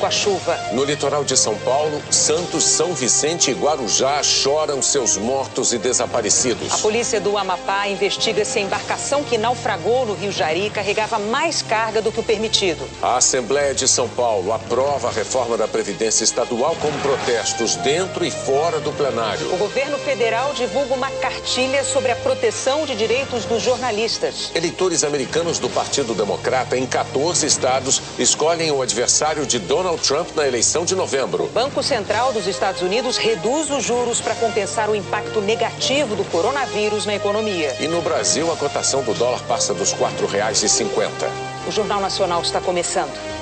com a chuva. No litoral de São Paulo, Santos, São Vicente e Guarujá choram seus mortos e desaparecidos. A polícia do Amapá investiga se a embarcação que naufragou no Rio Jari carregava mais carga do que o permitido. A Assembleia de São Paulo aprova a reforma da Previdência Estadual com protestos dentro e fora do plenário. O governo federal divulga uma cartilha sobre a proteção de direitos dos jornalistas. Eleitores americanos do Partido Democrata em 14 estados escolhem o adversário de Donald Trump na eleição de novembro. O Banco Central dos Estados Unidos reduz os juros para compensar o impacto negativo do coronavírus na economia. E no Brasil, a cotação do dólar passa dos R$ 4,50. O Jornal Nacional está começando.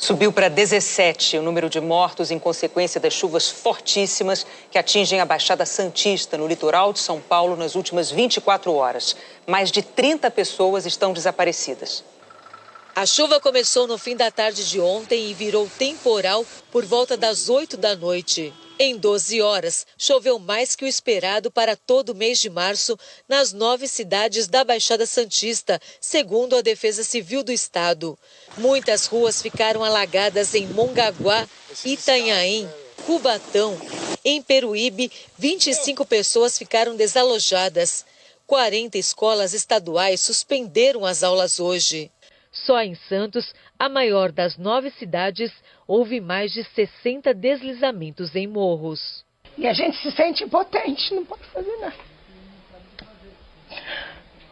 Subiu para 17 o número de mortos em consequência das chuvas fortíssimas que atingem a Baixada Santista, no litoral de São Paulo, nas últimas 24 horas. Mais de 30 pessoas estão desaparecidas. A chuva começou no fim da tarde de ontem e virou temporal por volta das 8 da noite. Em 12 horas, choveu mais que o esperado para todo o mês de março nas 9 cidades da Baixada Santista, segundo a Defesa Civil do Estado. Muitas ruas ficaram alagadas em Mongaguá, Itanhaém, Cubatão. Em Peruíbe, 25 pessoas ficaram desalojadas. 40 escolas estaduais suspenderam as aulas hoje. Só em Santos, a maior das 9 cidades, houve mais de 60 deslizamentos em morros. E a gente se sente impotente, não pode fazer nada.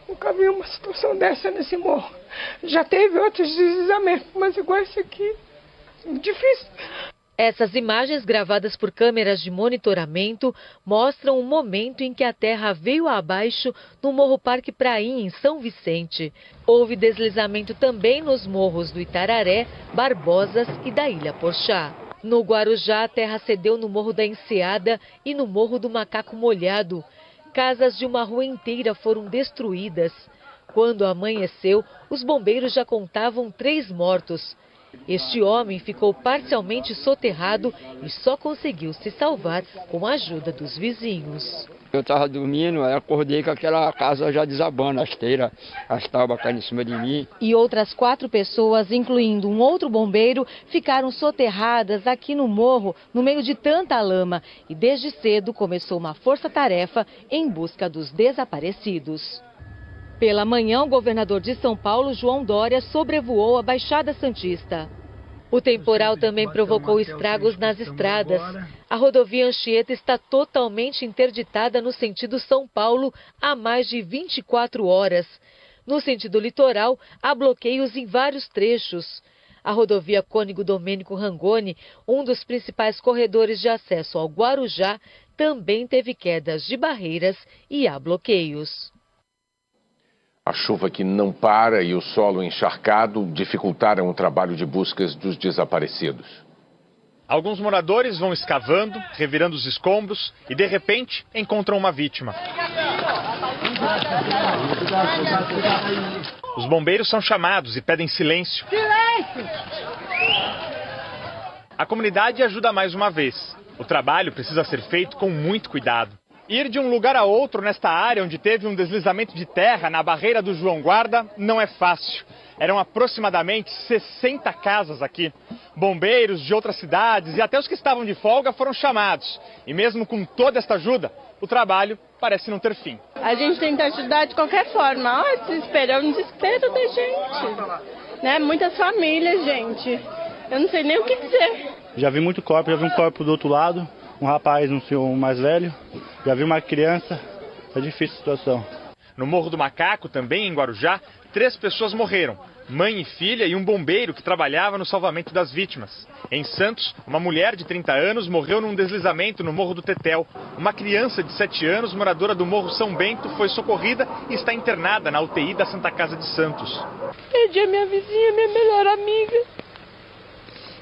Nunca vi uma situação dessa nesse morro. Já teve outros deslizamentos, mas igual esse aqui, difícil. Essas imagens gravadas por câmeras de monitoramento mostram o momento em que a terra veio abaixo no Morro Parque Prainha, em São Vicente. Houve deslizamento também nos morros do Itararé, Barbosas e da Ilha Porchá. No Guarujá, a terra cedeu no Morro da Enseada e no Morro do Macaco Molhado. Casas de uma rua inteira foram destruídas. Quando amanheceu, os bombeiros já contavam 3 mortos. Este homem ficou parcialmente soterrado e só conseguiu se salvar com a ajuda dos vizinhos. Eu estava dormindo, aí acordei com aquela casa já desabando, a esteira, as tábuas caindo em cima de mim. E outras 4 pessoas, incluindo um outro bombeiro, ficaram soterradas aqui no morro, no meio de tanta lama. E desde cedo começou uma força-tarefa em busca dos desaparecidos. Pela manhã, o governador de São Paulo, João Dória, sobrevoou a Baixada Santista. O temporal também provocou estragos nas estradas. A rodovia Anchieta está totalmente interditada no sentido São Paulo há mais de 24 horas. No sentido litoral, há bloqueios em vários trechos. A rodovia Cônego Domênico Rangoni, um dos principais corredores de acesso ao Guarujá, também teve quedas de barreiras e há bloqueios. A chuva que não para e o solo encharcado dificultaram o trabalho de buscas dos desaparecidos. Alguns moradores vão escavando, revirando os escombros e, de repente, encontram uma vítima. Os bombeiros são chamados e pedem silêncio. Silêncio! A comunidade ajuda mais uma vez. O trabalho precisa ser feito com muito cuidado. Ir de um lugar a outro nesta área onde teve um deslizamento de terra na barreira do João Guarda não é fácil. Eram aproximadamente 60 casas aqui. Bombeiros de outras cidades e até os que estavam de folga foram chamados. E mesmo com toda esta ajuda, o trabalho parece não ter fim. A gente tenta ajudar de qualquer forma. É um desespero da gente. Né? Muitas famílias, gente. Eu não sei nem o que dizer. Já vi muito corpo, já vi um corpo do outro lado. Um rapaz, um senhor mais velho, já vi uma criança, é difícil a situação. No Morro do Macaco, também em Guarujá, 3 pessoas morreram, mãe e filha e um bombeiro que trabalhava no salvamento das vítimas. Em Santos, uma mulher de 30 anos morreu num deslizamento no Morro do Tetel. Uma criança de 7 anos, moradora do Morro São Bento, foi socorrida e está internada na UTI da Santa Casa de Santos. Perdi a minha vizinha, minha melhor amiga.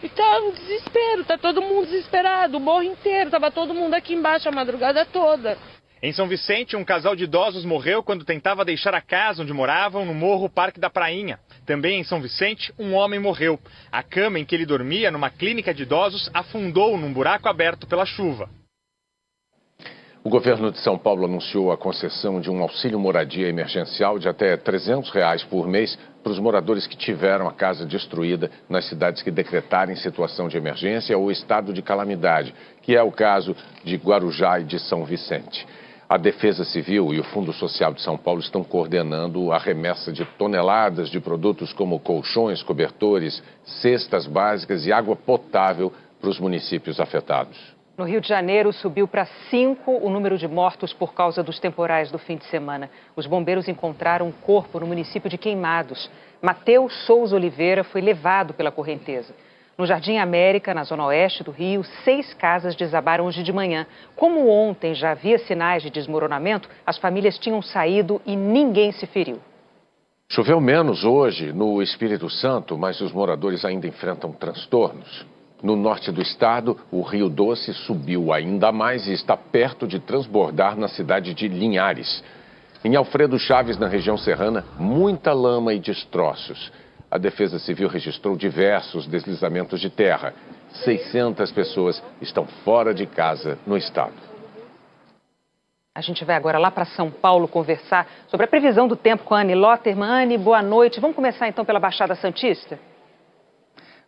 E tá um desespero, tá todo mundo desesperado, o morro inteiro, tava todo mundo aqui embaixo a madrugada toda. Em São Vicente, um casal de idosos morreu quando tentava deixar a casa onde moravam no Morro Parque da Prainha. Também em São Vicente, um homem morreu. A cama em que ele dormia numa clínica de idosos afundou num buraco aberto pela chuva. O governo de São Paulo anunciou a concessão de um auxílio moradia emergencial de até R$ 300 por mês para os moradores que tiveram a casa destruída nas cidades que decretarem situação de emergência ou estado de calamidade, que é o caso de Guarujá e de São Vicente. A Defesa Civil e o Fundo Social de São Paulo estão coordenando a remessa de toneladas de produtos como colchões, cobertores, cestas básicas e água potável para os municípios afetados. No Rio de Janeiro, subiu para 5 o número de mortos por causa dos temporais do fim de semana. Os bombeiros encontraram um corpo no município de Queimados. Mateus Souza Oliveira foi levado pela correnteza. No Jardim América, na zona oeste do Rio, 6 casas desabaram hoje de manhã. Como ontem já havia sinais de desmoronamento, as famílias tinham saído e ninguém se feriu. Choveu menos hoje no Espírito Santo, mas os moradores ainda enfrentam transtornos. No norte do estado, o Rio Doce subiu ainda mais e está perto de transbordar na cidade de Linhares. Em Alfredo Chaves, na região serrana, muita lama e destroços. A Defesa Civil registrou diversos deslizamentos de terra. 600 pessoas estão fora de casa no estado. A gente vai agora lá para São Paulo conversar sobre a previsão do tempo com a Anne Lotterman. Anne, boa noite. Vamos começar então pela Baixada Santista?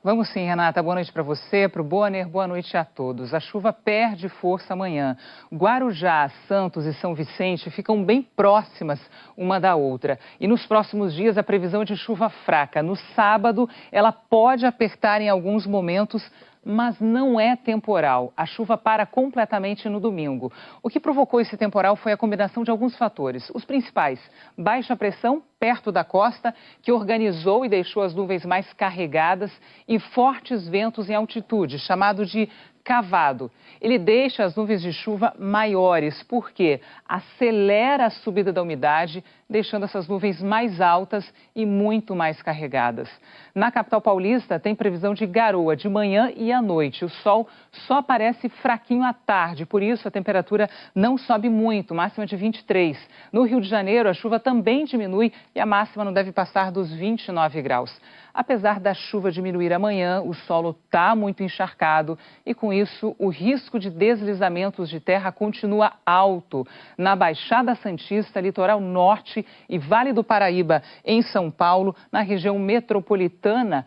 Vamos sim, Renata. Boa noite para você, para o Bonner. Boa noite a todos. A chuva perde força amanhã. Guarujá, Santos e São Vicente ficam bem próximas uma da outra. E nos próximos dias, a previsão é de chuva fraca. No sábado, ela pode apertar em alguns momentos, mas não é temporal. A chuva para completamente no domingo. O que provocou esse temporal foi a combinação de alguns fatores. Os principais: baixa pressão perto da costa, que organizou e deixou as nuvens mais carregadas, e fortes ventos em altitude, chamado de cavado. Ele deixa as nuvens de chuva maiores, porque acelera a subida da umidade, deixando essas nuvens mais altas e muito mais carregadas. Na capital paulista, tem previsão de garoa de manhã e à noite. O sol só aparece fraquinho à tarde, por isso a temperatura não sobe muito, máxima de 23. No Rio de Janeiro, a chuva também diminui e a máxima não deve passar dos 29 graus. Apesar da chuva diminuir amanhã, o solo está muito encharcado e, com isso, o risco de deslizamentos de terra continua alto. Na Baixada Santista, litoral norte e Vale do Paraíba, em São Paulo, na região metropolitana,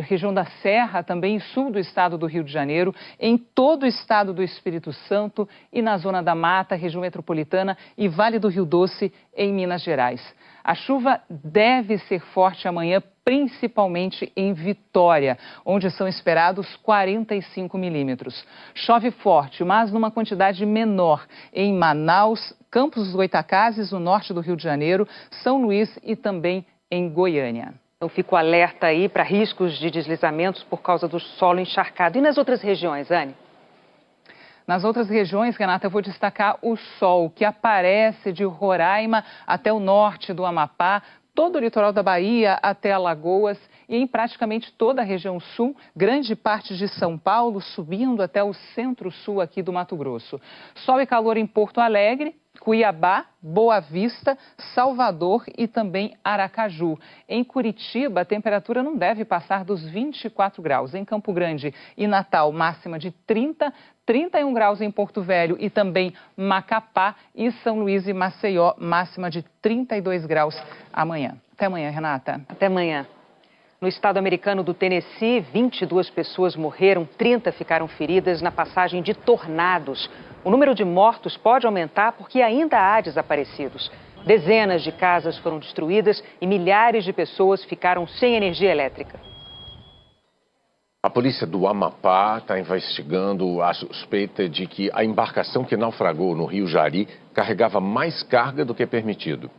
região da Serra, também sul do estado do Rio de Janeiro, em todo o estado do Espírito Santo e na Zona da Mata, região metropolitana e Vale do Rio Doce, em Minas Gerais. A chuva deve ser forte amanhã, principalmente em Vitória, onde são esperados 45 milímetros. Chove forte, mas numa quantidade menor em Manaus, Campos dos Goytacazes, no norte do Rio de Janeiro, São Luís e também em Goiânia. Eu fico alerta aí para riscos de deslizamentos por causa do solo encharcado. E nas outras regiões, Anne? Nas outras regiões, Renata, eu vou destacar o sol, que aparece de Roraima até o norte do Amapá, todo o litoral da Bahia até Alagoas e em praticamente toda a região sul, grande parte de São Paulo, subindo até o centro-sul aqui do Mato Grosso. Sol e calor em Porto Alegre, Cuiabá, Boa Vista, Salvador e também Aracaju. Em Curitiba, a temperatura não deve passar dos 24 graus. Em Campo Grande e Natal, máxima de 30, 31 graus em Porto Velho e também Macapá, e São Luís e Maceió, máxima de 32 graus amanhã. Até amanhã, Renata. Até amanhã. No estado americano do Tennessee, 22 pessoas morreram, 30 ficaram feridas na passagem de tornados. O número de mortos pode aumentar porque ainda há desaparecidos. Dezenas de casas foram destruídas e milhares de pessoas ficaram sem energia elétrica. A polícia do Amapá está investigando a suspeita de que a embarcação que naufragou no Rio Jari carregava mais carga do que permitido.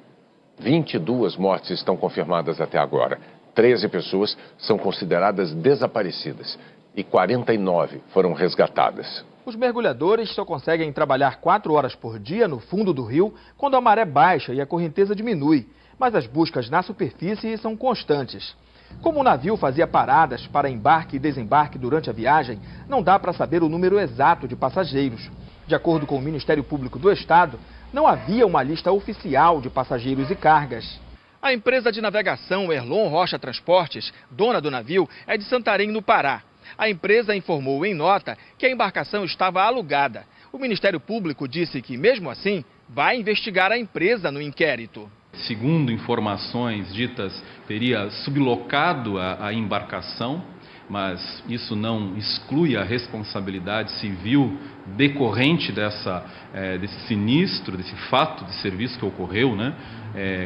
22 mortes estão confirmadas até agora. 13 pessoas são consideradas desaparecidas e 49 foram resgatadas. Os mergulhadores só conseguem trabalhar 4 horas por dia no fundo do rio quando a maré baixa e a correnteza diminui. Mas as buscas na superfície são constantes. Como o navio fazia paradas para embarque e desembarque durante a viagem, não dá para saber o número exato de passageiros. De acordo com o Ministério Público do Estado, não havia uma lista oficial de passageiros e cargas. A empresa de navegação Erlon Rocha Transportes, dona do navio, é de Santarém, no Pará. A empresa informou em nota que a embarcação estava alugada. O Ministério Público disse que, mesmo assim, vai investigar a empresa no inquérito. Segundo informações ditas, teria sublocado a embarcação, mas isso não exclui a responsabilidade civil decorrente desse sinistro, desse fato de serviço que ocorreu,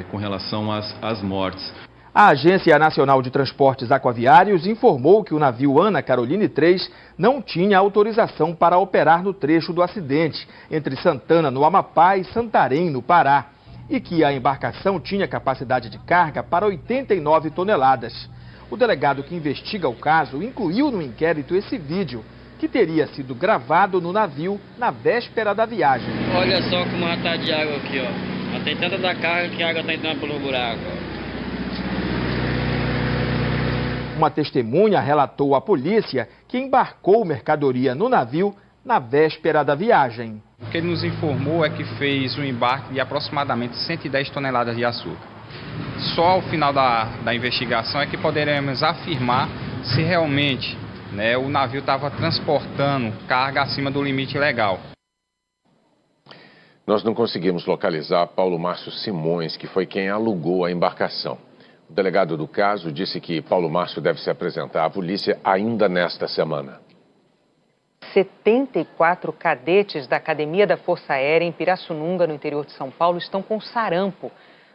com relação às mortes. A Agência Nacional de Transportes Aquaviários informou que o navio Ana Caroline III não tinha autorização para operar no trecho do acidente, entre Santana, no Amapá, e Santarém, no Pará, e que a embarcação tinha capacidade de carga para 89 toneladas. O delegado que investiga o caso incluiu no inquérito esse vídeo, que teria sido gravado no navio na véspera da viagem. Olha só como já está de água aqui, ó. Já tem tanta da carga que a água está entrando pelo buraco, ó. Uma testemunha relatou à polícia que embarcou mercadoria no navio na véspera da viagem. O que ele nos informou é que fez um embarque de aproximadamente 110 toneladas de açúcar. Só ao final da investigação é que poderemos afirmar se realmente o navio estava transportando carga acima do limite legal. Nós não conseguimos localizar Paulo Márcio Simões, que foi quem alugou a embarcação. O delegado do caso disse que Paulo Márcio deve se apresentar à polícia ainda nesta semana. 74 cadetes da Academia da Força Aérea em Pirassununga, no interior de São Paulo, estão com sarampo.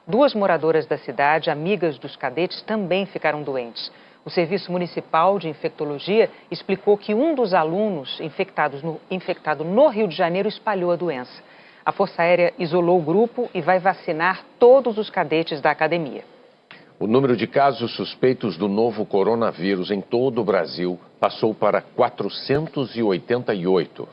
2 moradoras da cidade, amigas dos cadetes, também ficaram doentes. O Serviço Municipal de Infectologia explicou que um dos alunos infectado no Rio de Janeiro espalhou a doença. A Força Aérea isolou o grupo e vai vacinar todos os cadetes da academia. O número de casos suspeitos do novo coronavírus em todo o Brasil passou para 488.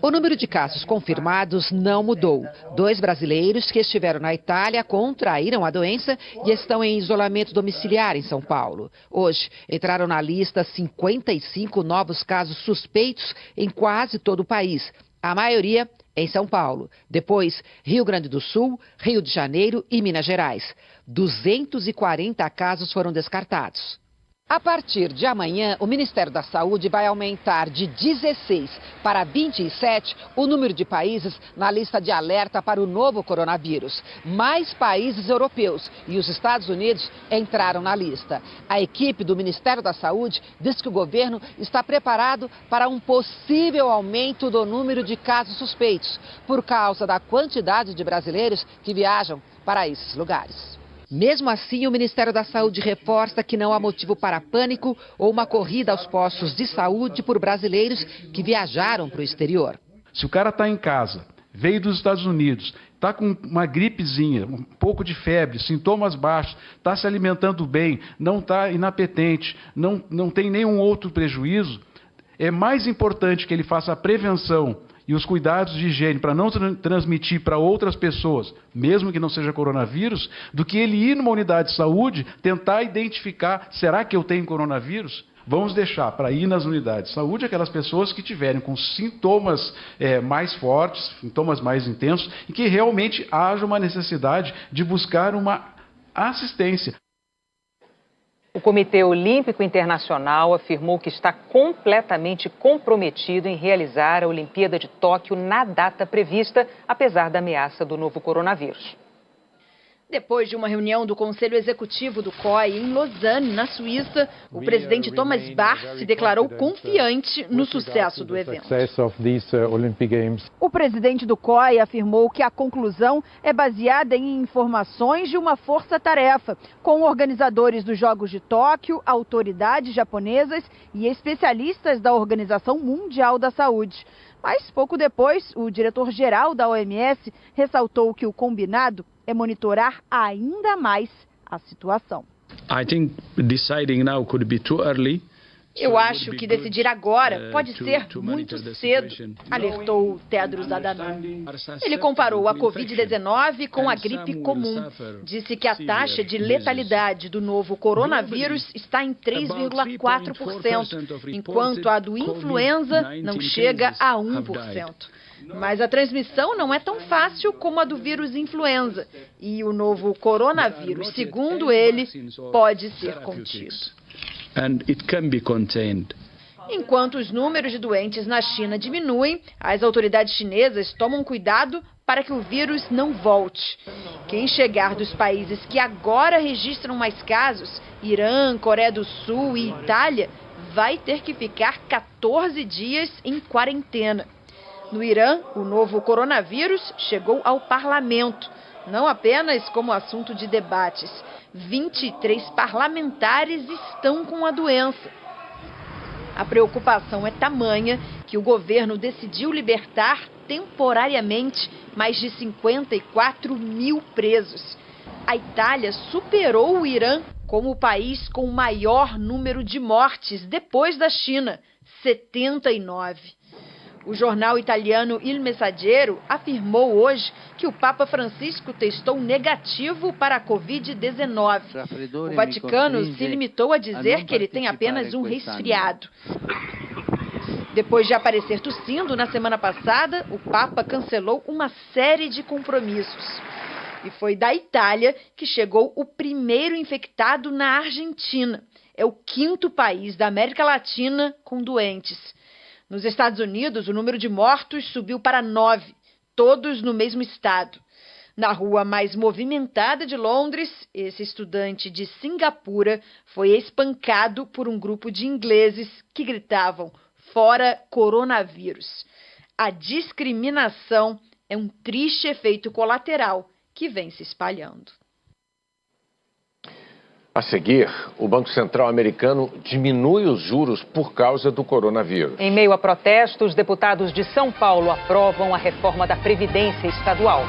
O número de casos confirmados não mudou. 2 brasileiros que estiveram na Itália contraíram a doença e estão em isolamento domiciliar em São Paulo. Hoje, entraram na lista 55 novos casos suspeitos em quase todo o país. A maioria em São Paulo. Depois, Rio Grande do Sul, Rio de Janeiro e Minas Gerais. 240 casos foram descartados. A partir de amanhã, o Ministério da Saúde vai aumentar de 16 para 27 o número de países na lista de alerta para o novo coronavírus. Mais países europeus e os Estados Unidos entraram na lista. A equipe do Ministério da Saúde diz que o governo está preparado para um possível aumento do número de casos suspeitos, por causa da quantidade de brasileiros que viajam para esses lugares. Mesmo assim, o Ministério da Saúde reforça que não há motivo para pânico ou uma corrida aos postos de saúde por brasileiros que viajaram para o exterior. Se o cara está em casa, veio dos Estados Unidos, está com uma gripezinha, um pouco de febre, sintomas baixos, está se alimentando bem, não está inapetente, não tem nenhum outro prejuízo, é mais importante que ele faça a prevenção e os cuidados de higiene para não transmitir para outras pessoas, mesmo que não seja coronavírus, do que ele ir numa unidade de saúde, tentar identificar, será que eu tenho coronavírus? Vamos deixar para ir nas unidades de saúde aquelas pessoas que tiverem com sintomas mais fortes, sintomas mais intensos, e que realmente haja uma necessidade de buscar uma assistência. O Comitê Olímpico Internacional afirmou que está completamente comprometido em realizar a Olimpíada de Tóquio na data prevista, apesar da ameaça do novo coronavírus. Depois de uma reunião do Conselho Executivo do COI em Lausanne, na Suíça, o presidente Thomas Bach se declarou confiante no sucesso do evento. O presidente do COI afirmou que a conclusão é baseada em informações de uma força-tarefa, com organizadores dos Jogos de Tóquio, autoridades japonesas e especialistas da Organização Mundial da Saúde. Mas pouco depois, o diretor-geral da OMS ressaltou que o combinado é monitorar ainda mais a situação. Eu acho que decidir agora pode ser muito cedo, alertou Tedros Adhanom. Ele comparou a Covid-19 com a gripe comum. Disse que a taxa de letalidade do novo coronavírus está em 3,4%, enquanto a do influenza não chega a 1%. Mas a transmissão não é tão fácil como a do vírus influenza. E o novo coronavírus, segundo ele, pode ser contido. Enquanto os números de doentes na China diminuem, as autoridades chinesas tomam cuidado para que o vírus não volte. Quem chegar dos países que agora registram mais casos, Irã, Coreia do Sul e Itália, vai ter que ficar 14 dias em quarentena. No Irã, o novo coronavírus chegou ao parlamento, não apenas como assunto de debates. 23 parlamentares estão com a doença. A preocupação é tamanha que o governo decidiu libertar temporariamente mais de 54 mil presos. A Itália superou o Irã como o país com o maior número de mortes depois da China, 79. O jornal italiano Il Messaggero afirmou hoje que o Papa Francisco testou negativo para a Covid-19. O Vaticano se limitou a dizer que ele tem apenas um resfriado. Depois de aparecer tossindo na semana passada, o Papa cancelou uma série de compromissos. E foi da Itália que chegou o primeiro infectado na Argentina. É o 5º país da América Latina com doentes. Nos Estados Unidos, o número de mortos subiu para 9, todos no mesmo estado. Na rua mais movimentada de Londres, esse estudante de Singapura foi espancado por um grupo de ingleses que gritavam "Fora coronavírus". A discriminação é um triste efeito colateral que vem se espalhando. A seguir, o Banco Central americano diminui os juros por causa do coronavírus. Em meio a protestos, deputados de São Paulo aprovam a reforma da Previdência Estadual.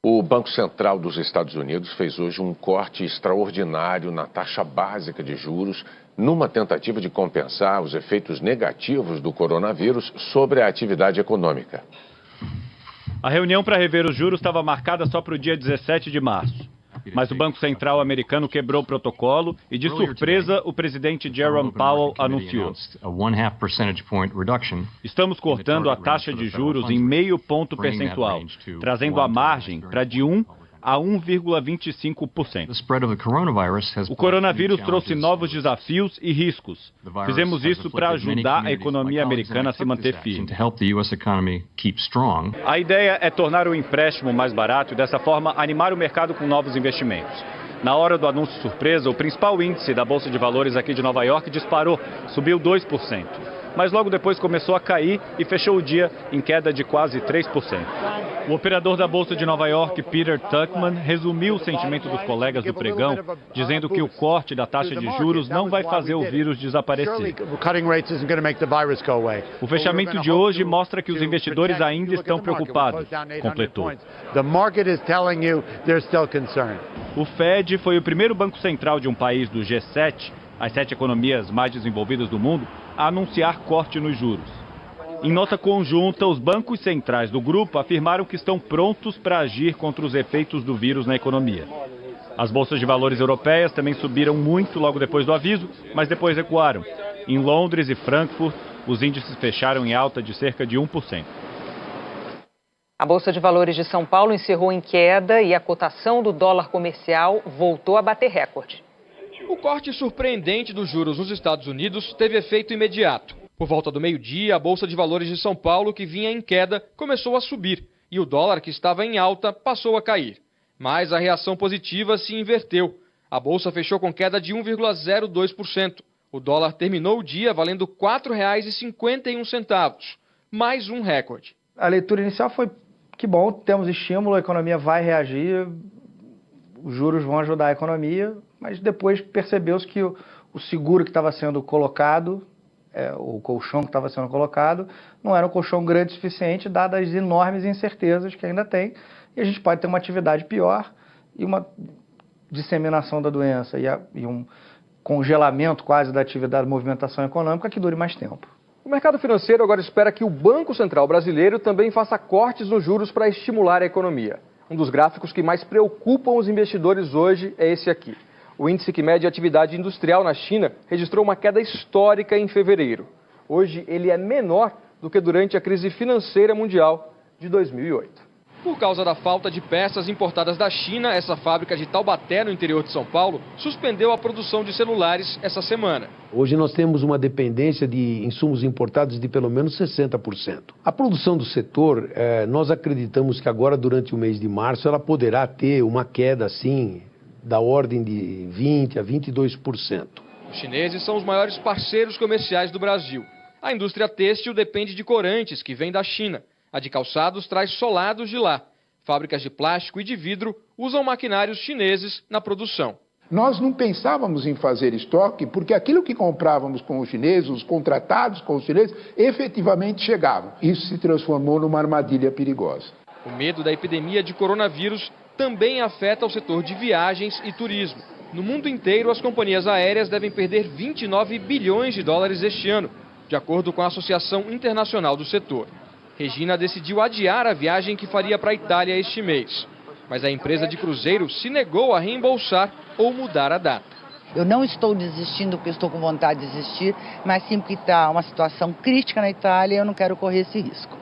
O Banco Central dos Estados Unidos fez hoje um corte extraordinário na taxa básica de juros, numa tentativa de compensar os efeitos negativos do coronavírus sobre a atividade econômica. A reunião para rever os juros estava marcada só para o dia 17 de março. Mas o Banco Central americano quebrou o protocolo e, de surpresa, o presidente Jerome Powell anunciou: estamos cortando a taxa de juros em 0,5 ponto percentual, trazendo a margem para de 1% a 1,25%. O coronavírus trouxe novos desafios e riscos. Fizemos isso para ajudar a economia americana a se manter firme. A ideia é tornar o empréstimo mais barato e, dessa forma, animar o mercado com novos investimentos. Na hora do anúncio surpresa, o principal índice da Bolsa de Valores aqui de Nova York disparou, subiu 2%. Mas logo depois começou a cair e fechou o dia em queda de quase 3%. O operador da Bolsa de Nova York, Peter Tuchman, resumiu o sentimento dos colegas do pregão, dizendo que o corte da taxa de juros não vai fazer o vírus desaparecer. O fechamento de hoje mostra que os investidores ainda estão preocupados, completou. O Fed foi o primeiro banco central de um país do G7, as 7 economias mais desenvolvidas do mundo, a anunciar corte nos juros. Em nota conjunta, os bancos centrais do grupo afirmaram que estão prontos para agir contra os efeitos do vírus na economia. As bolsas de valores europeias também subiram muito logo depois do aviso, mas depois recuaram. Em Londres e Frankfurt, os índices fecharam em alta de cerca de 1%. A Bolsa de Valores de São Paulo encerrou em queda e a cotação do dólar comercial voltou a bater recorde. O corte surpreendente dos juros nos Estados Unidos teve efeito imediato. Por volta do meio-dia, a Bolsa de Valores de São Paulo, que vinha em queda, começou a subir e o dólar, que estava em alta, passou a cair. Mas a reação positiva se inverteu. A Bolsa fechou com queda de 1,02%. O dólar terminou o dia valendo R$ 4,51, mais um recorde. A leitura inicial foi: que bom, temos estímulo, a economia vai reagir, os juros vão ajudar a economia, mas depois percebeu-se que o seguro que estava sendo colocado, o colchão que estava sendo colocado, não era um colchão grande o suficiente, dadas as enormes incertezas que ainda tem, e a gente pode ter uma atividade pior e uma disseminação da doença e um congelamento quase da atividade, da movimentação econômica que dure mais tempo. O mercado financeiro agora espera que o Banco Central brasileiro também faça cortes nos juros para estimular a economia. Um dos gráficos que mais preocupam os investidores hoje é esse aqui. O índice que mede a atividade industrial na China registrou uma queda histórica em fevereiro. Hoje, ele é menor do que durante a crise financeira mundial de 2008. Por causa da falta de peças importadas da China, essa fábrica de Taubaté, no interior de São Paulo, suspendeu a produção de celulares essa semana. Hoje nós temos uma dependência de insumos importados de pelo menos 60%. A produção do setor, nós acreditamos que agora, durante o mês de março, ela poderá ter uma queda, assim, da ordem de 20% a 22%. Os chineses são os maiores parceiros comerciais do Brasil. A indústria têxtil depende de corantes, que vêm da China. A de calçados traz solados de lá. Fábricas de plástico e de vidro usam maquinários chineses na produção. Nós não pensávamos em fazer estoque porque aquilo que comprávamos com os chineses, os contratados com os chineses, efetivamente chegavam. Isso se transformou numa armadilha perigosa. O medo da epidemia de coronavírus também afeta o setor de viagens e turismo. No mundo inteiro, as companhias aéreas devem perder 29 bilhões de dólares este ano, de acordo com a Associação Internacional do Setor. Regina decidiu adiar a viagem que faria para a Itália este mês. Mas a empresa de cruzeiro se negou a reembolsar ou mudar a data. Eu não estou desistindo porque estou com vontade de desistir, mas sim porque está uma situação crítica na Itália e eu não quero correr esse risco.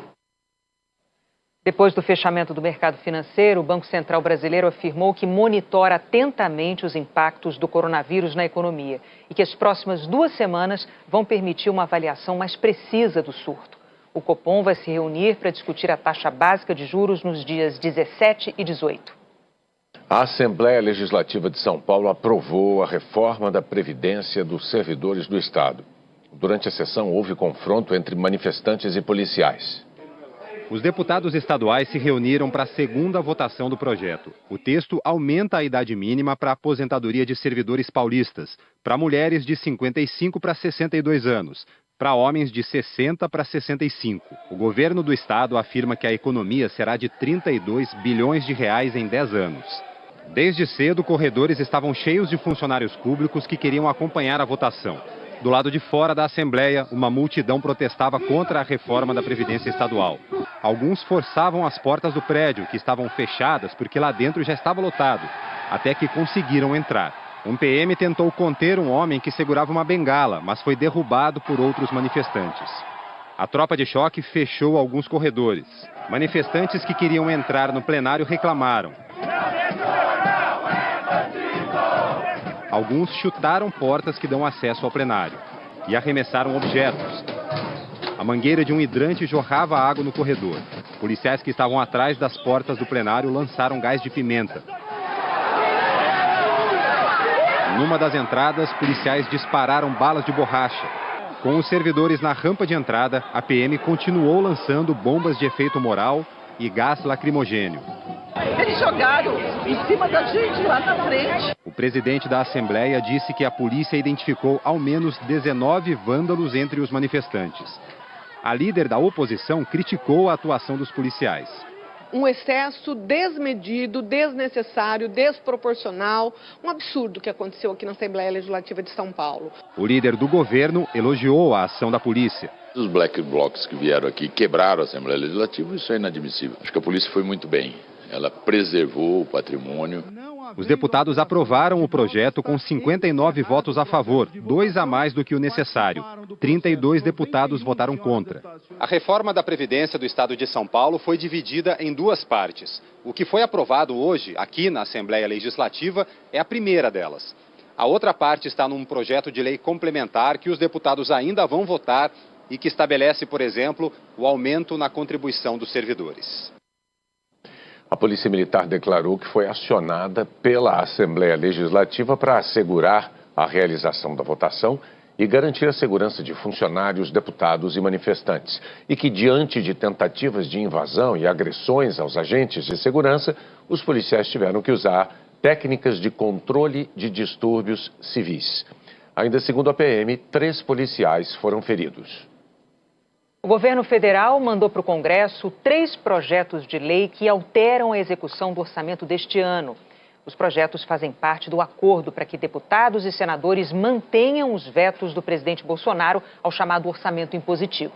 Depois do fechamento do mercado financeiro, o Banco Central brasileiro afirmou que monitora atentamente os impactos do coronavírus na economia e que as próximas 2 semanas vão permitir uma avaliação mais precisa do surto. O Copom vai se reunir para discutir a taxa básica de juros nos dias 17 e 18. A Assembleia Legislativa de São Paulo aprovou a reforma da Previdência dos servidores do Estado. Durante a sessão, houve confronto entre manifestantes e policiais. Os deputados estaduais se reuniram para a segunda votação do projeto. O texto aumenta a idade mínima para a aposentadoria de servidores paulistas, para mulheres de 55 para 62 anos, para homens de 60 para 65. O governo do estado afirma que a economia será de 32 bilhões de reais em 10 anos. Desde cedo, corredores estavam cheios de funcionários públicos que queriam acompanhar a votação. Do lado de fora da Assembleia, uma multidão protestava contra a reforma da Previdência Estadual. Alguns forçavam as portas do prédio, que estavam fechadas porque lá dentro já estava lotado, até que conseguiram entrar. Um PM tentou conter um homem que segurava uma bengala, mas foi derrubado por outros manifestantes. A tropa de choque fechou alguns corredores. Manifestantes que queriam entrar no plenário reclamaram. Alguns chutaram portas que dão acesso ao plenário e arremessaram objetos. A mangueira de um hidrante jorrava água no corredor. Policiais que estavam atrás das portas do plenário lançaram gás de pimenta. Numa das entradas, policiais dispararam balas de borracha. Com os servidores na rampa de entrada, a PM continuou lançando bombas de efeito moral e gás lacrimogênio. Eles jogaram em cima da gente lá na frente. O presidente da Assembleia disse que a polícia identificou ao menos 19 vândalos entre os manifestantes. A líder da oposição criticou a atuação dos policiais. Um excesso desmedido, desnecessário, desproporcional, um absurdo que aconteceu aqui na Assembleia Legislativa de São Paulo. O líder do governo elogiou a ação da polícia. Os black blocs que vieram aqui quebraram a Assembleia Legislativa, isso é inadmissível. Acho que a polícia foi muito bem. Ela preservou o patrimônio. Os deputados aprovaram o projeto com 59 votos a favor, 2 a mais do que o necessário. 32 deputados votaram contra. A reforma da Previdência do Estado de São Paulo foi dividida em 2 partes. O que foi aprovado hoje, aqui na Assembleia Legislativa, é a primeira delas. A outra parte está num projeto de lei complementar que os deputados ainda vão votar e que estabelece, por exemplo, o aumento na contribuição dos servidores. A Polícia Militar declarou que foi acionada pela Assembleia Legislativa para assegurar a realização da votação e garantir a segurança de funcionários, deputados e manifestantes. E que, diante de tentativas de invasão e agressões aos agentes de segurança, os policiais tiveram que usar técnicas de controle de distúrbios civis. Ainda segundo a PM, 3 policiais foram feridos. O governo federal mandou para o Congresso 3 projetos de lei que alteram a execução do orçamento deste ano. Os projetos fazem parte do acordo para que deputados e senadores mantenham os vetos do presidente Bolsonaro ao chamado orçamento impositivo.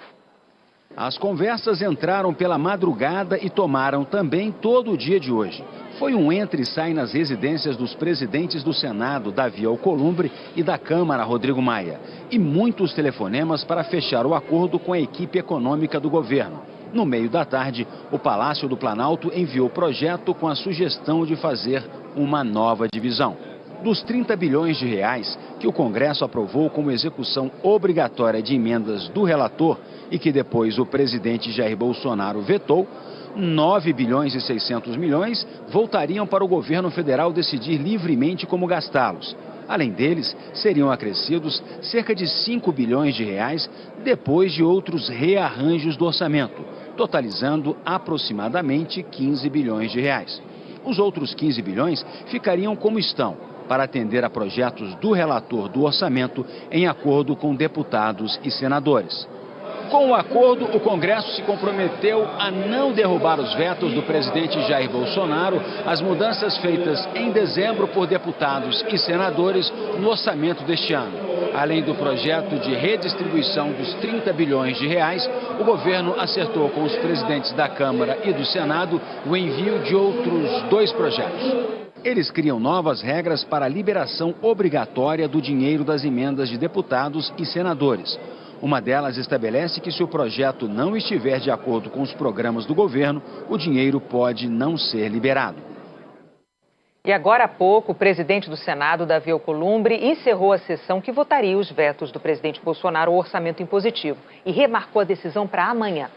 As conversas entraram pela madrugada e tomaram também todo o dia de hoje. Foi um entra e sai nas residências dos presidentes do Senado, Davi Alcolumbre, e da Câmara, Rodrigo Maia. E muitos telefonemas para fechar o acordo com a equipe econômica do governo. No meio da tarde, o Palácio do Planalto enviou projeto com a sugestão de fazer uma nova divisão. Dos 30 bilhões de reais que o Congresso aprovou como execução obrigatória de emendas do relator e que depois o presidente Jair Bolsonaro vetou, 9 bilhões e 600 milhões voltariam para o governo federal decidir livremente como gastá-los. Além deles, seriam acrescidos cerca de 5 bilhões de reais depois de outros rearranjos do orçamento, totalizando aproximadamente 15 bilhões de reais. Os outros 15 bilhões ficariam como estão, para atender a projetos do relator do orçamento em acordo com deputados e senadores. Com o acordo, o Congresso se comprometeu a não derrubar os vetos do presidente Jair Bolsonaro às mudanças feitas em dezembro por deputados e senadores no orçamento deste ano. Além do projeto de redistribuição dos 30 bilhões de reais, o governo acertou com os presidentes da Câmara e do Senado o envio de outros 2 projetos. Eles criam novas regras para a liberação obrigatória do dinheiro das emendas de deputados e senadores. Uma delas estabelece que se o projeto não estiver de acordo com os programas do governo, o dinheiro pode não ser liberado. E agora há pouco, o presidente do Senado, Davi Alcolumbre, encerrou a sessão que votaria os vetos do presidente Bolsonaro ao orçamento impositivo e remarcou a decisão para amanhã.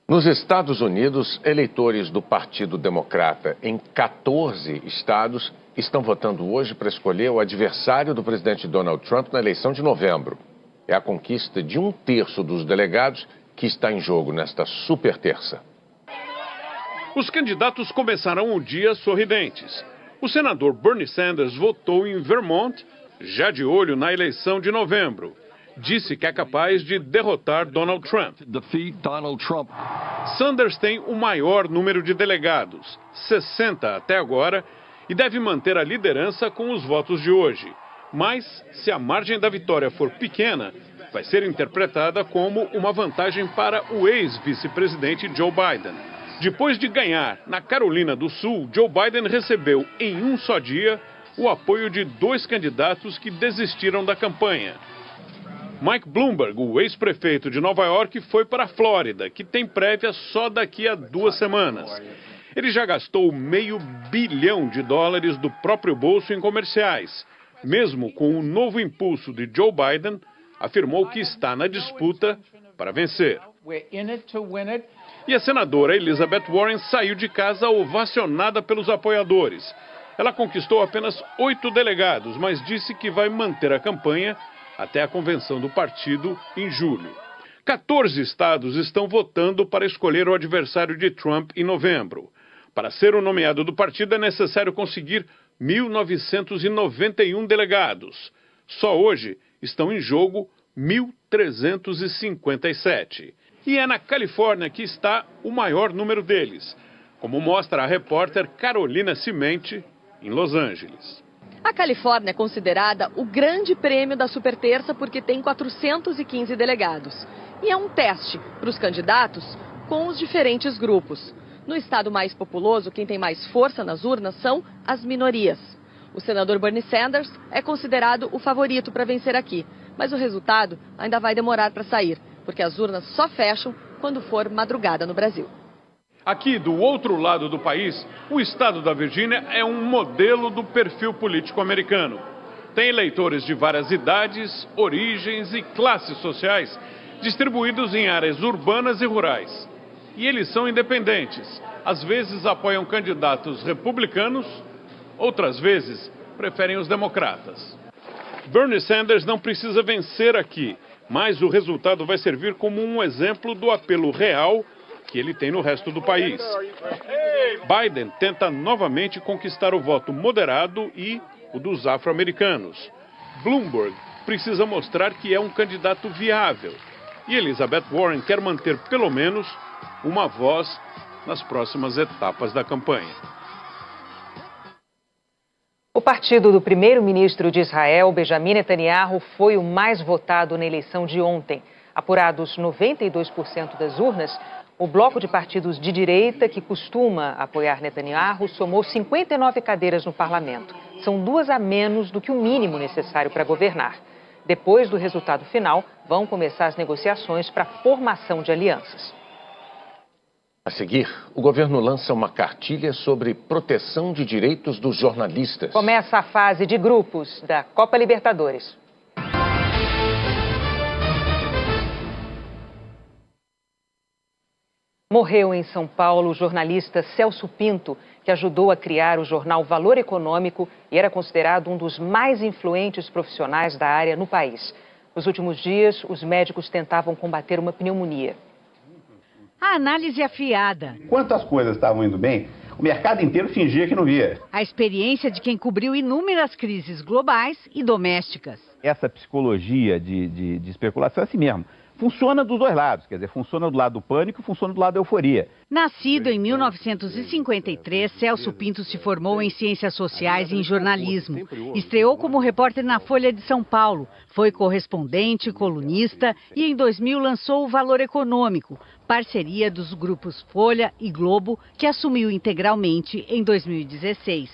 Nos Estados Unidos, eleitores do Partido Democrata em 14 estados estão votando hoje para escolher o adversário do presidente Donald Trump na eleição de novembro. É a conquista de 1/3 dos delegados que está em jogo nesta super terça. Os candidatos começarão o dia sorridentes. O senador Bernie Sanders votou em Vermont, já de olho na eleição de novembro. Disse que é capaz de derrotar Donald Trump. Sanders tem o maior número de delegados, 60 até agora, e deve manter a liderança com os votos de hoje. Mas, se a margem da vitória for pequena, vai ser interpretada como uma vantagem para o ex-vice-presidente Joe Biden. Depois de ganhar na Carolina do Sul, Joe Biden recebeu em um só dia o apoio de 2 candidatos que desistiram da campanha. Mike Bloomberg, o ex-prefeito de Nova York, foi para a Flórida, que tem prévia só daqui a 2 semanas. Ele já gastou $500 milhão do próprio bolso em comerciais. Mesmo com o novo impulso de Joe Biden, afirmou que está na disputa para vencer. E a senadora Elizabeth Warren saiu de casa ovacionada pelos apoiadores. Ela conquistou apenas 8 delegados, mas disse que vai manter a campanha até a convenção do partido em julho. 14 estados estão votando para escolher o adversário de Trump em novembro. Para ser o nomeado do partido é necessário conseguir 1.991 delegados. Só hoje estão em jogo 1.357. E é na Califórnia que está o maior número deles, como mostra a repórter Carolina Cimente, em Los Angeles. A Califórnia é considerada o grande prêmio da Superterça porque tem 415 delegados. E é um teste para os candidatos com os diferentes grupos. No estado mais populoso, quem tem mais força nas urnas são as minorias. O senador Bernie Sanders é considerado o favorito para vencer aqui, mas o resultado ainda vai demorar para sair, porque as urnas só fecham quando for madrugada no Brasil. Aqui, do outro lado do país, o estado da Virgínia é um modelo do perfil político americano. Tem eleitores de várias idades, origens e classes sociais, distribuídos em áreas urbanas e rurais. E eles são independentes. Às vezes apoiam candidatos republicanos, outras vezes preferem os democratas. Bernie Sanders não precisa vencer aqui, mas o resultado vai servir como um exemplo do apelo real que ele tem no resto do país. Biden tenta novamente conquistar o voto moderado e o dos afro-americanos. Bloomberg precisa mostrar que é um candidato viável. E Elizabeth Warren quer manter pelo menos uma voz nas próximas etapas da campanha. O partido do primeiro-ministro de Israel, Benjamin Netanyahu, foi o mais votado na eleição de ontem. Apurados 92% das urnas, o bloco de partidos de direita, que costuma apoiar Netanyahu, somou 59 cadeiras no parlamento. São 2 a menos do que o mínimo necessário para governar. Depois do resultado final, vão começar as negociações para a formação de alianças. A seguir, o governo lança uma cartilha sobre proteção de direitos dos jornalistas. Começa a fase de grupos da Copa Libertadores. Morreu em São Paulo o jornalista Celso Pinto, que ajudou a criar o jornal Valor Econômico e era considerado um dos mais influentes profissionais da área no país. Nos últimos dias, os médicos tentavam combater uma pneumonia. A análise afiada. Quantas coisas estavam indo bem, o mercado inteiro fingia que não via. A experiência de quem cobriu inúmeras crises globais e domésticas. Essa psicologia de especulação é assim mesmo. Funciona dos dois lados, quer dizer, funciona do lado do pânico e funciona do lado da euforia. Nascido em 1953, Celso Pinto se formou em Ciências Sociais e em jornalismo. Estreou como repórter na Folha de São Paulo, foi correspondente, colunista e em 2000 lançou o Valor Econômico, parceria dos grupos Folha e Globo, que assumiu integralmente em 2016.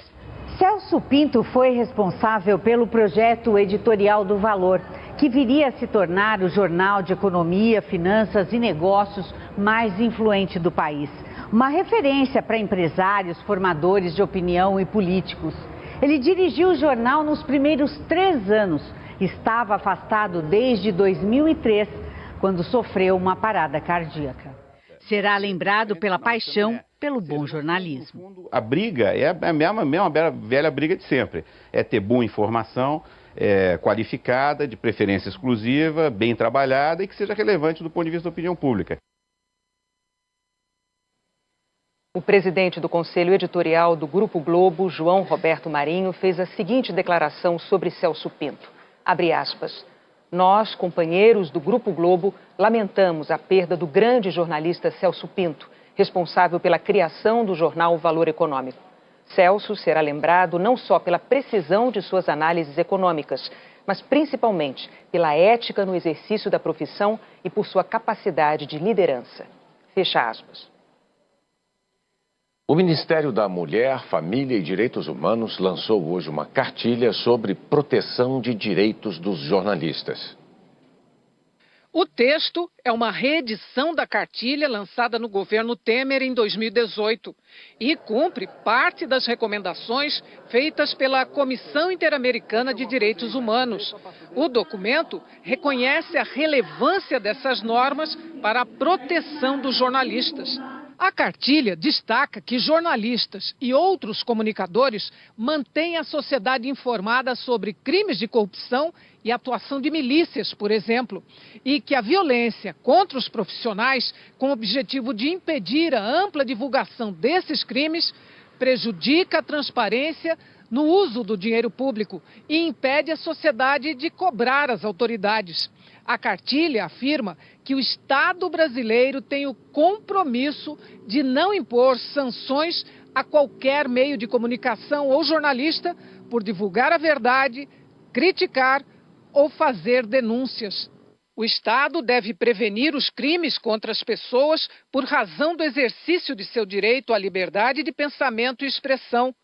Celso Pinto foi responsável pelo projeto editorial do Valor, que viria a se tornar o jornal de economia, finanças e negócios mais influente do país. Uma referência para empresários, formadores de opinião e políticos. Ele dirigiu o jornal nos primeiros 3 anos. Estava afastado desde 2003, quando sofreu uma parada cardíaca. Será lembrado pela paixão pelo bom jornalismo. A briga é a mesma velha briga de sempre. É ter boa informação, qualificada, de preferência exclusiva, bem trabalhada e que seja relevante do ponto de vista da opinião pública. O presidente do Conselho Editorial do Grupo Globo, João Roberto Marinho, fez a seguinte declaração sobre Celso Pinto. Abre aspas. Nós, companheiros do Grupo Globo, lamentamos a perda do grande jornalista Celso Pinto, responsável pela criação do jornal Valor Econômico. Celso será lembrado não só pela precisão de suas análises econômicas, mas principalmente pela ética no exercício da profissão e por sua capacidade de liderança. Fecha aspas. O Ministério da Mulher, Família e Direitos Humanos lançou hoje uma cartilha sobre proteção de direitos dos jornalistas. O texto é uma reedição da cartilha lançada no governo Temer em 2018 e cumpre parte das recomendações feitas pela Comissão Interamericana de Direitos Humanos. O documento reconhece a relevância dessas normas para a proteção dos jornalistas. A cartilha destaca que jornalistas e outros comunicadores mantêm a sociedade informada sobre crimes de corrupção e atuação de milícias, por exemplo, e que a violência contra os profissionais, com o objetivo de impedir a ampla divulgação desses crimes, prejudica a transparência no uso do dinheiro público e impede a sociedade de cobrar as autoridades. A cartilha afirma que o Estado brasileiro tem o compromisso de não impor sanções a qualquer meio de comunicação ou jornalista por divulgar a verdade, criticar ou fazer denúncias. O Estado deve prevenir os crimes contra as pessoas por razão do exercício de seu direito à liberdade de pensamento e expressão.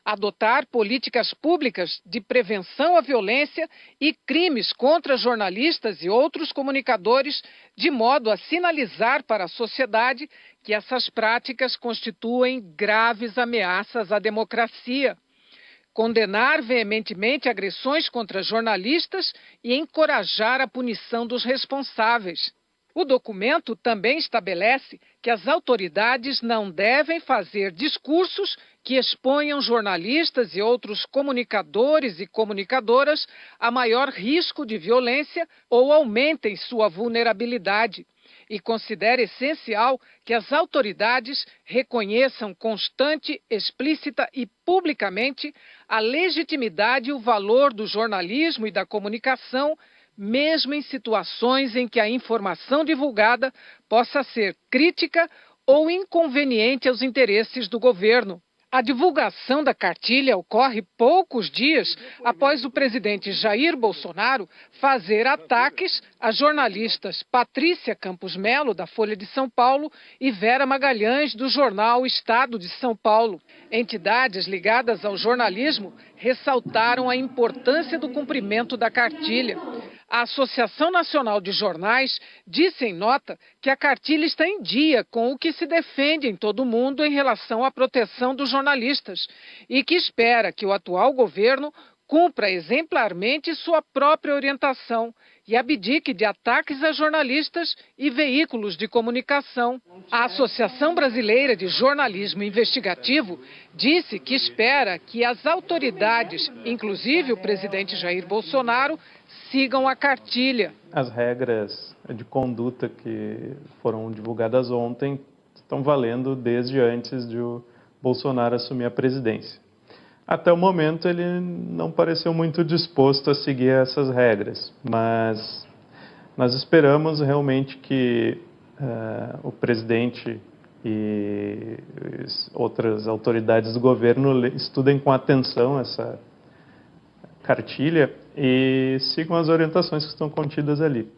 Adotar políticas públicas de prevenção à violência e crimes contra jornalistas e outros comunicadores, de modo a sinalizar para a sociedade que essas práticas constituem graves ameaças à democracia. Condenar veementemente agressões contra jornalistas e encorajar a punição dos responsáveis. O documento também estabelece que as autoridades não devem fazer discursos que exponham jornalistas e outros comunicadores e comunicadoras a maior risco de violência ou aumentem sua vulnerabilidade. E considera essencial que as autoridades reconheçam constante, explícita e publicamente a legitimidade e o valor do jornalismo e da comunicação, mesmo em situações em que a informação divulgada possa ser crítica ou inconveniente aos interesses do governo. A divulgação da cartilha ocorre poucos dias após o presidente Jair Bolsonaro fazer ataques a jornalistas Patrícia Campos Melo, da Folha de São Paulo, e Vera Magalhães, do jornal Estado de São Paulo. Entidades ligadas ao jornalismo ressaltaram a importância do cumprimento da cartilha. A Associação Nacional de Jornais disse em nota que a cartilha está em dia com o que se defende em todo o mundo em relação à proteção dos jornalistas e que espera que o atual governo cumpra exemplarmente sua própria orientação e abdique de ataques a jornalistas e veículos de comunicação. A Associação Brasileira de Jornalismo Investigativo disse que espera que as autoridades, inclusive o presidente Jair Bolsonaro, sigam a cartilha. As regras de conduta que foram divulgadas ontem estão valendo desde antes de o Bolsonaro assumir a presidência. Até o momento ele não pareceu muito disposto a seguir essas regras, mas nós esperamos realmente que o presidente e outras autoridades do governo estudem com atenção essa cartilha e sigam as orientações que estão contidas ali.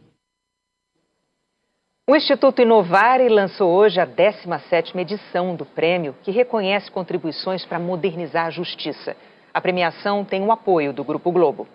O Instituto Inovare lançou hoje a 17ª edição do prêmio, que reconhece contribuições para modernizar a justiça. A premiação tem o apoio do Grupo Globo.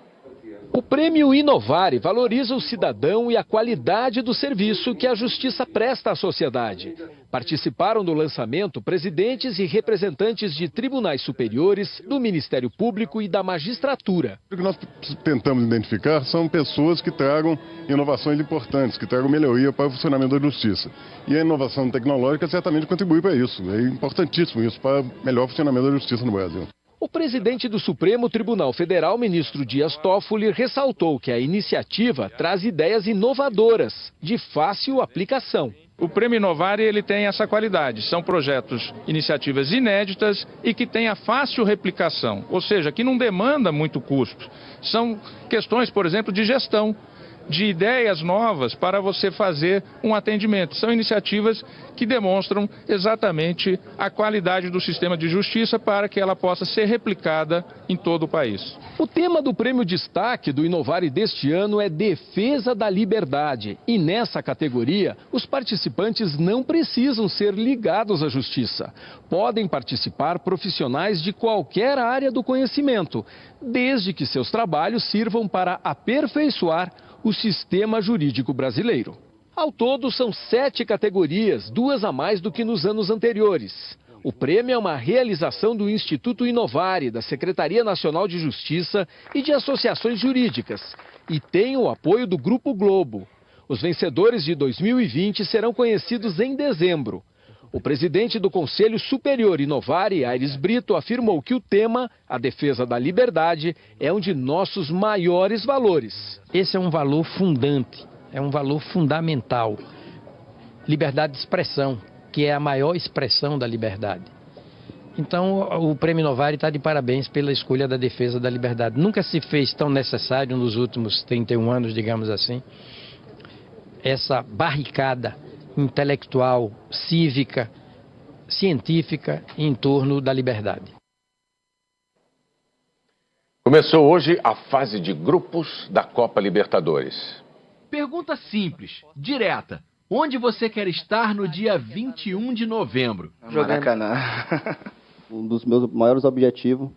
O prêmio Inovare valoriza o cidadão e a qualidade do serviço que a justiça presta à sociedade. Participaram do lançamento presidentes e representantes de tribunais superiores, do Ministério Público e da magistratura. O que nós tentamos identificar são pessoas que tragam inovações importantes, que tragam melhoria para o funcionamento da justiça. E a inovação tecnológica certamente contribui para isso. É importantíssimo isso para o melhor funcionamento da justiça no Brasil. O presidente do Supremo Tribunal Federal, ministro Dias Toffoli, ressaltou que a iniciativa traz ideias inovadoras, de fácil aplicação. O Prêmio Inovare ele tem essa qualidade, são projetos, iniciativas inéditas e que têm a fácil replicação, ou seja, que não demanda muito custo. São questões, por exemplo, de gestão, de ideias novas para você fazer um atendimento. São iniciativas que demonstram exatamente a qualidade do sistema de justiça para que ela possa ser replicada em todo o país. O tema do Prêmio Destaque do Inovare deste ano é Defesa da Liberdade. E nessa categoria, os participantes não precisam ser ligados à justiça. Podem participar profissionais de qualquer área do conhecimento, desde que seus trabalhos sirvam para aperfeiçoar o sistema jurídico brasileiro. Ao todo, são 7 categorias, 2 a mais do que nos anos anteriores. O prêmio é uma realização do Instituto Inovare, da Secretaria Nacional de Justiça e de associações jurídicas, e tem o apoio do Grupo Globo. Os vencedores de 2020 serão conhecidos em dezembro. O presidente do Conselho Superior Inovare, Aires Brito, afirmou que o tema, a defesa da liberdade, é um de nossos maiores valores. Esse é um valor fundante, é um valor fundamental. Liberdade de expressão, que é a maior expressão da liberdade. Então, o Prêmio Inovare está de parabéns pela escolha da defesa da liberdade. Nunca se fez tão necessário nos últimos 31 anos, digamos assim, essa barricada intelectual, cívica, científica em torno da liberdade. Começou hoje a fase de grupos da Copa Libertadores. Pergunta simples, direta. Onde você quer estar no dia 21 de novembro? Maracanã. Um dos meus maiores objetivos,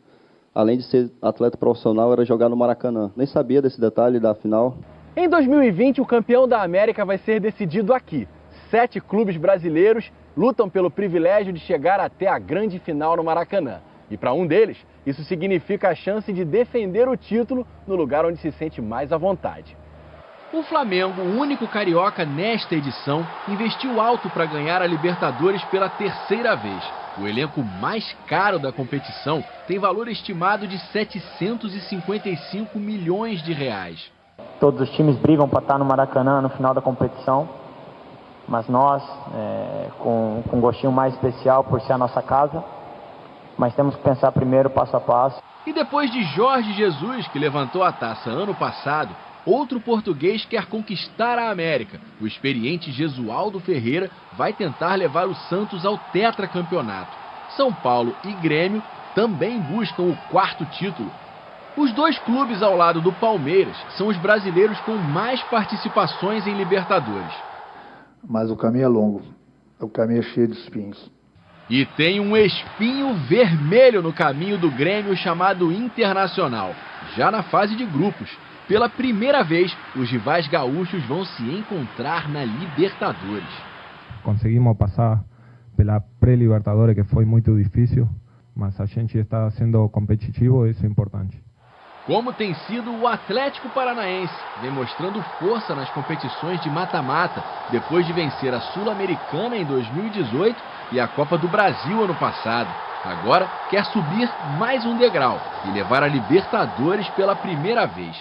além de ser atleta profissional, era jogar no Maracanã. Nem sabia desse detalhe da final. Em 2020, o campeão da América vai ser decidido aqui. 7 clubes brasileiros lutam pelo privilégio de chegar até a grande final no Maracanã. E para um deles, isso significa a chance de defender o título no lugar onde se sente mais à vontade. O Flamengo, o único carioca nesta edição, investiu alto para ganhar a Libertadores pela 3ª vez. O elenco mais caro da competição tem valor estimado de 755 milhões de reais. Todos os times brigam para estar no Maracanã no final da competição. Mas nós, com um gostinho mais especial por ser a nossa casa, mas temos que pensar primeiro passo a passo. E depois de Jorge Jesus, que levantou a taça ano passado, outro português quer conquistar a América. O experiente Jesualdo Ferreira vai tentar levar o Santos ao tetracampeonato. São Paulo e Grêmio também buscam o 4º título. Os 2 clubes ao lado do Palmeiras são os brasileiros com mais participações em Libertadores. Mas o caminho é longo, o caminho é cheio de espinhos. E tem um espinho vermelho no caminho do Grêmio chamado Internacional, já na fase de grupos. Pela primeira vez, os rivais gaúchos vão se encontrar na Libertadores. Conseguimos passar pela pré-Libertadores, que foi muito difícil, mas a gente está sendo competitivo e isso é importante. Como tem sido o Atlético Paranaense, demonstrando força nas competições de mata-mata, depois de vencer a Sul-Americana em 2018 e a Copa do Brasil ano passado. Agora quer subir mais um degrau e levar a Libertadores pela primeira vez.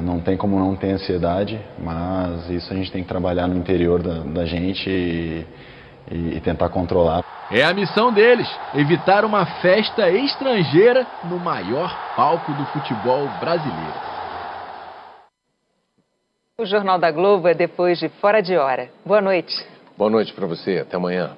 Não tem como não ter ansiedade, mas isso a gente tem que trabalhar no interior da gente e tentar controlar. É a missão deles, evitar uma festa estrangeira no maior palco do futebol brasileiro. O Jornal da Globo é depois de Fora de Hora. Boa noite. Boa noite para você, até amanhã.